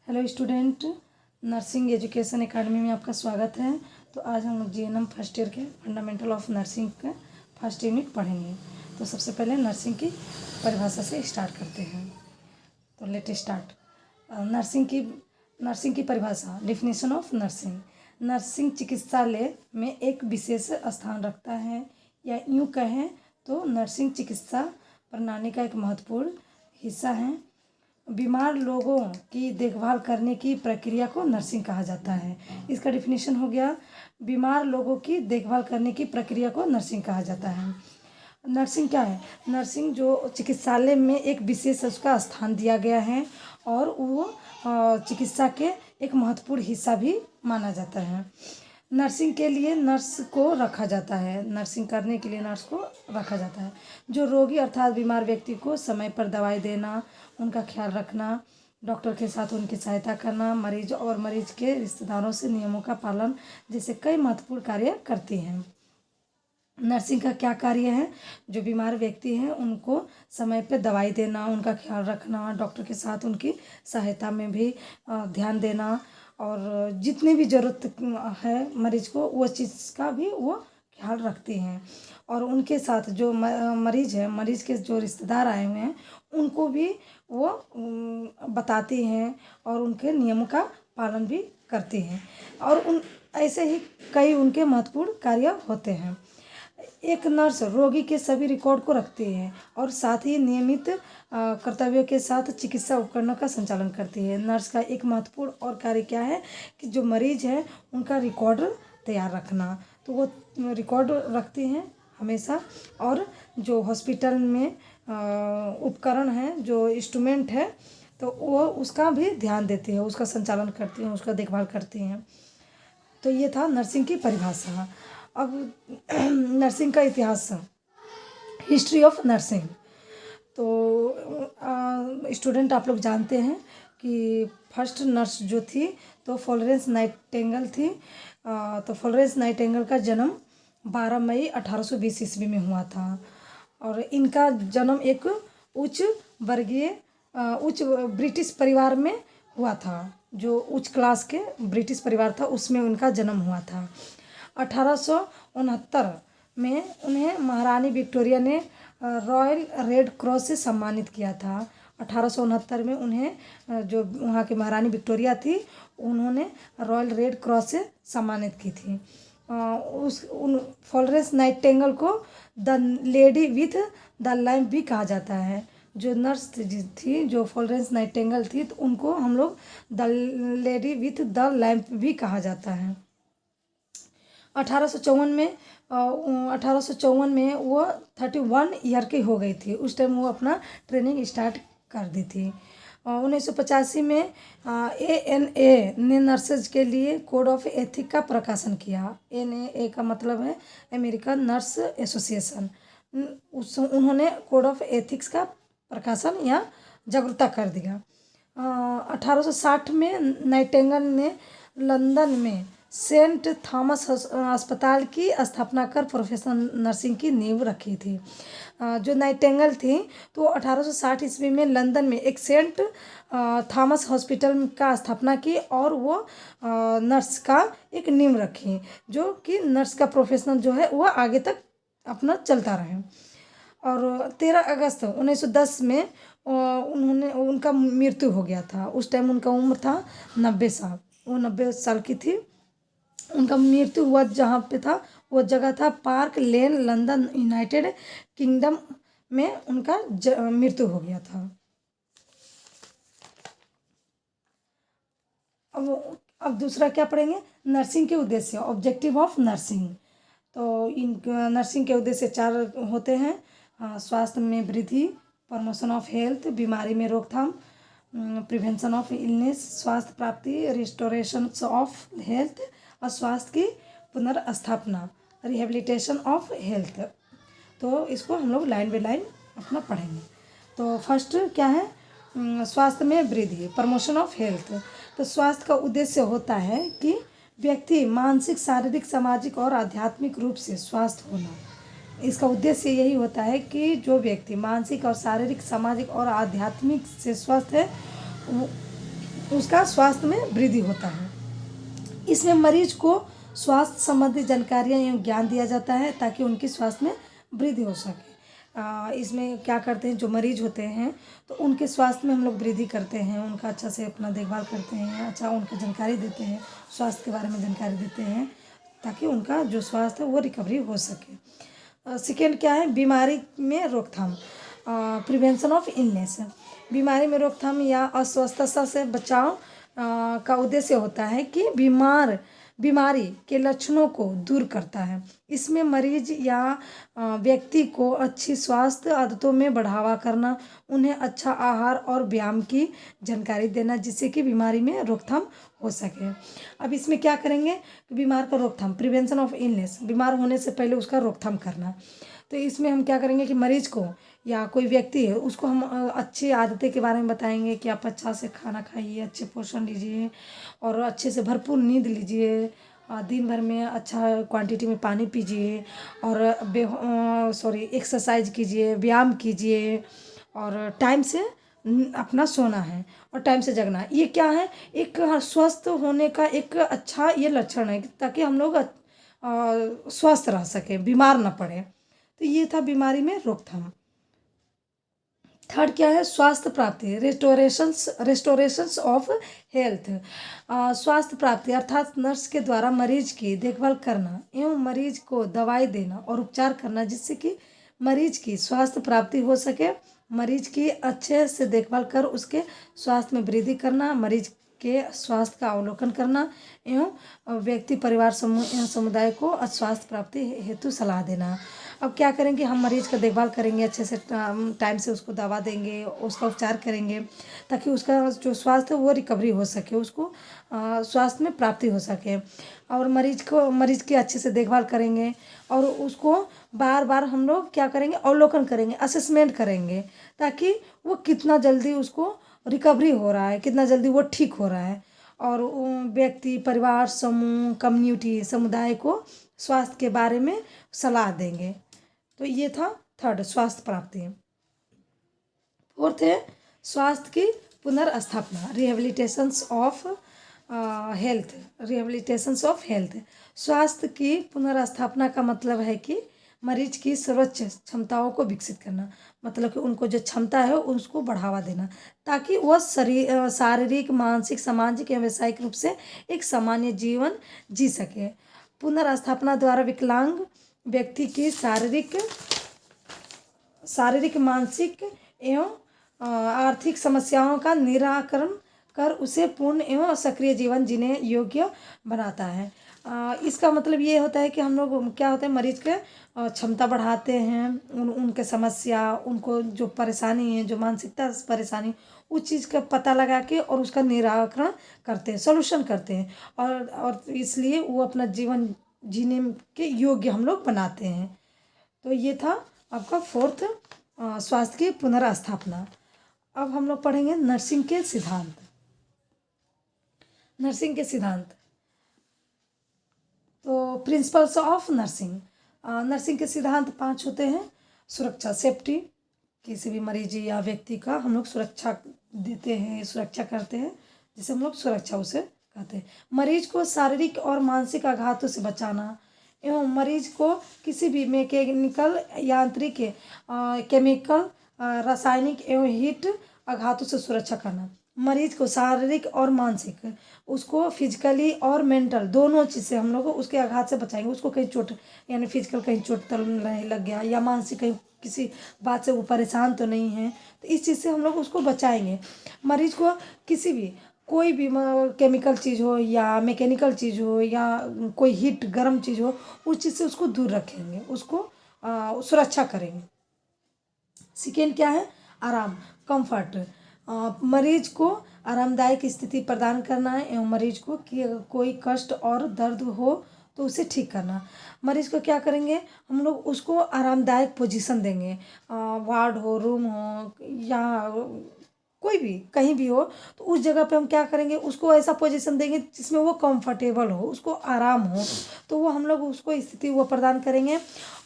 Hello student, nursing education academy में आपका स्वागत है। तो आज हम लोग जीएनएम फर्स्ट ईयर के फंडामेंटल ऑफ नर्सिंग का फर्स्ट यूनिट पढ़ेंगे। तो सबसे पहले नर्सिंग की परिभाषा से स्टार्ट करते हैं। तो लेट स्टार्ट। नर्सिंग की परिभाषा। Definition of nursing. नर्सिंग चिकित्सालय में एक विशेष स्थान रखता है, या यूँ कहें तो नर्सिंग चिकित्सा प्रणाली का एक महत्वपूर्ण हिस्सा है। बीमार लोगों की देखभाल करने की प्रक्रिया को नर्सिंग कहा जाता है। इसका डिफिनीशन हो गया, बीमार लोगों की देखभाल करने की प्रक्रिया को नर्सिंग कहा जाता है। नर्सिंग क्या है? नर्सिंग जो चिकित्सालय में एक विशेष उसका स्थान दिया गया है और वो चिकित्सा के एक महत्वपूर्ण हिस्सा भी माना जाता है। नर्सिंग के लिए नर्स को रखा जाता है, नर्सिंग करने के लिए नर्स को रखा जाता है, जो रोगी अर्थात बीमार व्यक्ति को समय पर दवाई देना, उनका ख्याल रखना, डॉक्टर के साथ उनकी सहायता करना, मरीज और मरीज के रिश्तेदारों से नियमों का पालन जैसे कई महत्वपूर्ण कार्य करती हैं। नर्सिंग का क्या कार्य है? जो बीमार व्यक्ति हैं उनको समय पे दवाई देना, उनका ख्याल रखना, डॉक्टर के साथ उनकी सहायता में भी ध्यान देना, और जितनी भी ज़रूरत है मरीज को वो चीज़ का भी वो ख्याल रखती हैं। और उनके साथ जो मरीज है, मरीज के जो रिश्तेदार आए हुए हैं उनको भी वो बताती हैं और उनके नियमों का पालन भी करती हैं। और उन ऐसे ही कई उनके महत्वपूर्ण कार्य होते हैं। एक नर्स रोगी के सभी रिकॉर्ड को रखती है और साथ ही नियमित कर्तव्यों के साथ चिकित्सा उपकरणों का संचालन करती है। नर्स का एक महत्वपूर्ण और कार्य क्या है कि जो मरीज है उनका रिकॉर्ड तैयार रखना, तो वो रिकॉर्ड रखती हैं हमेशा। और जो हॉस्पिटल में उपकरण है, जो इंस्ट्रूमेंट है, तो वो उसका भी ध्यान देती है, उसका संचालन करती हैं, उसका देखभाल करती हैं। तो ये था नर्सिंग की परिभाषा। अब नर्सिंग का इतिहास, हिस्ट्री ऑफ नर्सिंग। तो स्टूडेंट आप लोग जानते हैं कि फर्स्ट नर्स जो थी तो फ्लोरेंस नाइटिंगेल थी। तो फ्लोरेंस नाइटिंगेल का जन्म 12 मई 1820 ईस्वी में हुआ था। और इनका जन्म एक उच्च ब्रिटिश परिवार में हुआ था। जो उच्च क्लास के ब्रिटिश परिवार था उसमें उनका जन्म हुआ था। 1869 में उन्हें महारानी विक्टोरिया ने रॉयल रेड क्रॉस से सम्मानित किया था। 1869 में उन्हें जो वहाँ की महारानी विक्टोरिया थी उन्होंने रॉयल रेड क्रॉस से सम्मानित की थी। फ्लोरेंस नाइटिंगेल को the lady with the lamp भी कहा जाता है। जो नर्स थी जो फ्लोरेंस नाइटिंगेल थी तो उनको हम लोग the lady with the lamp भी कहा जाता है। 1854 में वो 31 ईयर की हो गई थी। उस टाइम वो अपना ट्रेनिंग स्टार्ट कर दी थी। 1985 में ANA ने नर्सेज के लिए कोड ऑफ एथिक का प्रकाशन किया। ANA का मतलब है अमेरिकन नर्स एसोसिएशन। उन्होंने कोड ऑफ एथिक्स का प्रकाशन या जागरूकता कर दिया। 1860 में नाइटिंगेल ने लंदन में सेंट थॉमस अस्पताल की स्थापना कर प्रोफेशनल नर्सिंग की नींव रखी थी। जो नाइटिंगेल थी तो 1860 ईस्वी में लंदन में एक सेंट थॉमस हॉस्पिटल का स्थापना की और वो नर्स का एक नींव रखी, जो कि नर्स का प्रोफेशनल जो है वह आगे तक अपना चलता रहे। और 13 अगस्त 1910 में उनका मृत्यु हो गया था। उस टाइम उनका उम्र था 90 साल। वो 90 साल की थी। उनका मृत्यु हुआ जहाँ पे था वो जगह था पार्क लेन, लंदन, यूनाइटेड किंगडम में उनका मृत्यु हो गया था। अब दूसरा क्या पढ़ेंगे? नर्सिंग के उद्देश्य, ऑब्जेक्टिव ऑफ नर्सिंग। तो इन नर्सिंग के उद्देश्य 4 होते हैं। स्वास्थ्य में वृद्धि, प्रमोशन ऑफ हेल्थ, बीमारी में रोकथाम, प्रिवेंशन ऑफ इलनेस, स्वास्थ्य प्राप्ति, रिस्टोरेशन ऑफ हेल्थ, और स्वास्थ्य की पुनर्स्थापना, रिहेबिलिटेशन ऑफ हेल्थ। तो इसको हम लोग लाइन बाय लाइन अपना पढ़ेंगे। तो फर्स्ट क्या है? स्वास्थ्य में वृद्धि, प्रमोशन ऑफ हेल्थ। तो स्वास्थ्य का उद्देश्य होता है कि व्यक्ति मानसिक, शारीरिक, सामाजिक और आध्यात्मिक रूप से स्वस्थ होना। इसका उद्देश्य यही होता है कि जो व्यक्ति मानसिक और शारीरिक, सामाजिक और आध्यात्मिक से स्वस्थ है उसका स्वास्थ्य में वृद्धि होता है। इसमें मरीज को स्वास्थ्य संबंधी जानकारियाँ एवं ज्ञान दिया जाता है ताकि उनकी स्वास्थ्य में वृद्धि हो सके। इसमें क्या करते हैं, जो मरीज होते हैं तो उनके स्वास्थ्य में हम लोग वृद्धि करते हैं, उनका अच्छा से अपना देखभाल करते हैं, अच्छा उनकी जानकारी देते हैं, स्वास्थ्य के बारे में जानकारी देते हैं ताकि उनका जो स्वास्थ्य है वो रिकवरी हो सके। सेकेंड क्या है, बीमारी में रोकथाम, प्रिवेंशन ऑफ इलनेस। बीमारी में रोकथाम या अस्वस्थता से बचाव का उद्देश्य होता है कि बीमारी के लक्षणों को दूर करता है। इसमें मरीज या व्यक्ति को अच्छी स्वास्थ्य आदतों में बढ़ावा करना, उन्हें अच्छा आहार और व्यायाम की जानकारी देना जिससे कि बीमारी में रोकथाम हो सके। अब इसमें क्या करेंगे, बीमार का रोकथाम, प्रिवेंशन ऑफ इलनेस, बीमार होने से पहले उसका रोकथाम करना। तो इसमें हम क्या करेंगे कि मरीज को या कोई व्यक्ति है उसको हम अच्छी आदतें के बारे में बताएंगे कि आप अच्छा से खाना खाइए, अच्छे पोषण लीजिए और अच्छे से भरपूर नींद लीजिए, दिन भर में अच्छा क्वांटिटी में पानी पीजिए और एक्सरसाइज कीजिए, व्यायाम कीजिए और टाइम से अपना सोना है और टाइम से जगना है। ये क्या है, एक स्वस्थ होने का एक अच्छा ये लक्षण है ताकि हम लोग स्वस्थ रह सके, बीमार ना पड़े। तो ये था बीमारी में रोकथाम। थर्ड क्या है, स्वास्थ्य प्राप्ति, रेस्टोरेशंस ऑफ हेल्थ। स्वास्थ्य प्राप्ति अर्थात नर्स के द्वारा मरीज की देखभाल करना एवं मरीज को दवाई देना और उपचार करना जिससे कि मरीज की स्वास्थ्य प्राप्ति हो सके, मरीज की अच्छे से देखभाल कर उसके स्वास्थ्य में वृद्धि करना, मरीज के स्वास्थ्य का अवलोकन करना एवं व्यक्ति परिवार समूह एवं समुदाय को स्वास्थ्य प्राप्ति हेतु सलाह देना। अब क्या करेंगे, हम मरीज का देखभाल करेंगे, अच्छे से टाइम से उसको दवा देंगे, उसका उपचार करेंगे ताकि उसका जो स्वास्थ्य है वो रिकवरी हो सके, उसको स्वास्थ्य में प्राप्ति हो सके। और मरीज की अच्छे से देखभाल करेंगे और उसको बार बार हम लोग क्या करेंगे, अवलोकन करेंगे, असेसमेंट करेंगे ताकि वो कितना जल्दी उसको रिकवरी हो रहा है, कितना जल्दी वो ठीक हो रहा है। और व्यक्ति परिवार समूह कम्युनिटी समुदाय को स्वास्थ्य के बारे में सलाह देंगे। तो ये था थर्ड, स्वास्थ्य प्राप्ति। फोर्थ है स्वास्थ्य की पुनर्स्थापना, रिहेबिलिटेशंस ऑफ हेल्थ। स्वास्थ्य की पुनर्स्थापना का मतलब है कि मरीज की सर्वोच्च क्षमताओं को विकसित करना, मतलब कि उनको जो क्षमता है उसको बढ़ावा देना ताकि वह शारीरिक मानसिक सामाजिक एवं व्यावसायिक रूप से एक सामान्य जीवन जी सके। पुनर्स्थापना द्वारा विकलांग व्यक्ति की शारीरिक मानसिक एवं आर्थिक समस्याओं का निराकरण कर उसे पूर्ण एवं सक्रिय जीवन जीने योग्य बनाता है। इसका मतलब ये होता है कि हम लोग क्या होता है, मरीज के क्षमता बढ़ाते हैं, उनके समस्या, उनको जो परेशानी है, जो मानसिकता परेशानी, उस चीज़ का पता लगा के और उसका निराकरण करते हैं, सॉल्यूशन करते हैं और इसलिए वो अपना जीवन जीने के योग्य हम लोग बनाते हैं। तो ये था आपका फोर्थ, स्वास्थ्य की पुनर्स्थापना। अब हम लोग पढ़ेंगे नर्सिंग के सिद्धांत। तो प्रिंसिपल्स ऑफ नर्सिंग, नर्सिंग के सिद्धांत 5 होते हैं। सुरक्षा, सेफ्टी, किसी भी मरीज या व्यक्ति का हम लोग सुरक्षा देते हैं, सुरक्षा करते हैं, जिसे हम लोग सुरक्षा उसे कहते हैं। मरीज को शारीरिक और मानसिक आघातों से बचाना एवं मरीज को किसी भी मैकेनिकल, यांत्रिक, केमिकल, रासायनिक एवं हीट आघातों से सुरक्षा करना। मरीज को शारीरिक और मानसिक, उसको फिजिकली और मेंटल दोनों चीज़ से हम लोग उसके आघात से बचाएंगे। उसको कहीं चोट, यानी फिजिकल कहीं चोट तो नहीं लग गया या मानसिक कहीं किसी बात से वो परेशान तो नहीं है, तो इस चीज़ से हम लोग उसको बचाएंगे। मरीज को किसी भी कोई भी केमिकल चीज़ हो या मैकेनिकल चीज़ हो या कोई हीट गर्म चीज़ हो, उस चीज़ से उसको दूर रखेंगे, उसको सुरक्षा करेंगे। सेकेंड क्या है, आराम, कंफर्ट, मरीज को आरामदायक स्थिति प्रदान करना है एवं मरीज को कोई कष्ट और दर्द हो तो उसे ठीक करना। मरीज को क्या करेंगे, हम लोग उसको आरामदायक पोजीशन देंगे, वार्ड हो, रूम हो या कोई भी कहीं भी हो, तो उस जगह पे हम क्या करेंगे, उसको ऐसा पोजीशन देंगे जिसमें वो कंफर्टेबल हो, उसको आराम हो, तो वो हम लोग उसको स्थिति वो प्रदान करेंगे।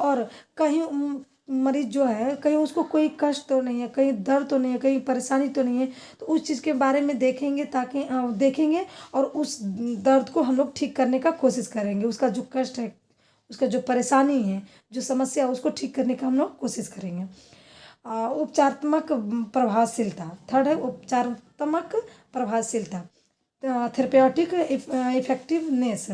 और कहीं मरीज जो है कहीं उसको कोई कष्ट तो नहीं है, कहीं दर्द तो नहीं है, कहीं परेशानी तो नहीं है, तो उस चीज़ के बारे में देखेंगे, ताकि देखेंगे और उस दर्द को हम लोग ठीक करने का कोशिश करेंगे। उसका जो कष्ट है, उसका जो परेशानी है, जो समस्या है, उसको ठीक करने का हम लोग कोशिश करेंगे। उपचारात्मक प्रभावशीलता, थर्ड है उपचारात्मक प्रभावशीलता, थेरेप्यूटिक इफेक्टिवनेस।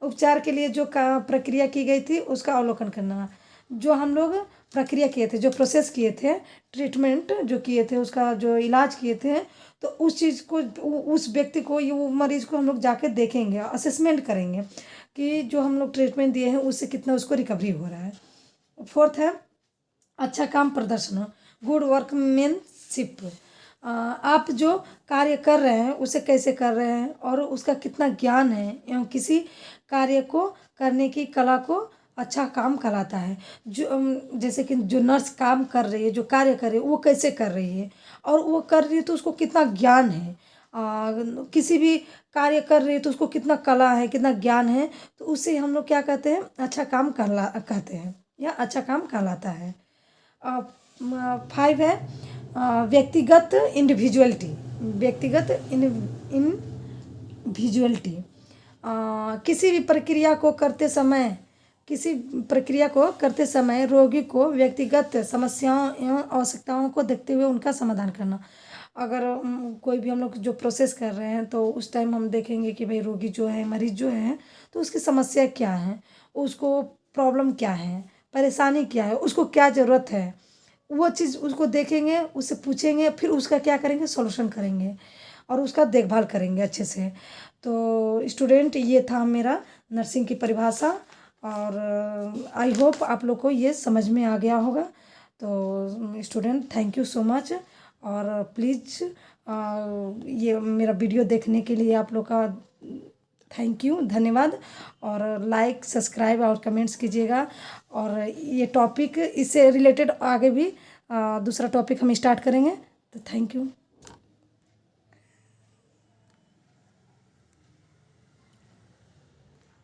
उपचार के लिए जो प्रक्रिया की गई थी उसका अवलोकन करना। जो हम लोग प्रक्रिया किए थे, जो प्रोसेस किए थे, ट्रीटमेंट जो किए थे, उसका जो इलाज किए थे, तो उस चीज़ को, उस व्यक्ति को, वो मरीज़ को हम लोग जाके देखेंगे, असेसमेंट करेंगे कि जो हम लोग ट्रीटमेंट दिए हैं उससे कितना उसको रिकवरी हो रहा है। फोर्थ है अच्छा काम प्रदर्शन हो, गुड वर्कमैनशिप। आप जो कार्य कर रहे हैं उसे कैसे कर रहे हैं और उसका कितना ज्ञान है, एवं किसी कार्य को करने की कला को अच्छा काम कहलाता है। जो जैसे कि जो नर्स काम कर रही है, जो कार्य कर रही है, वो कैसे कर रही है और वो कर रही है तो उसको कितना ज्ञान है। किसी भी कार्य कर रही है तो उसको कितना कला है, कितना ज्ञान है, तो उसे हम लोग क्या कहते हैं, अच्छा काम कहते हैं या अच्छा काम कहलाता है। 5 है व्यक्तिगत इंडिविजुअलिटी, व्यक्तिगत इंडिविजुअलिटी। किसी भी प्रक्रिया को करते समय, किसी प्रक्रिया को करते समय रोगी को व्यक्तिगत समस्याओं एवं आवश्यकताओं को देखते हुए उनका समाधान करना। अगर कोई भी हम लोग जो प्रोसेस कर रहे हैं तो उस टाइम हम देखेंगे कि भाई रोगी जो है, मरीज जो है, तो उसकी समस्या क्या है, उसको प्रॉब्लम क्या है, परेशानी क्या है, उसको क्या ज़रूरत है, वो चीज़ उसको देखेंगे, उससे पूछेंगे, फिर उसका क्या करेंगे, सॉल्यूशन करेंगे और उसका देखभाल करेंगे अच्छे से। तो स्टूडेंट, ये था मेरा नर्सिंग की परिभाषा और आई होप आप लोग को ये समझ में आ गया होगा। तो student, thank you so much और प्लीज़ ये मेरा वीडियो देखने के लिए आप लोग का थैंक यू, धन्यवाद। और लाइक, सब्सक्राइब और कमेंट्स कीजिएगा। और ये टॉपिक, इससे रिलेटेड आगे भी दूसरा टॉपिक हम स्टार्ट करेंगे। तो थैंक यू।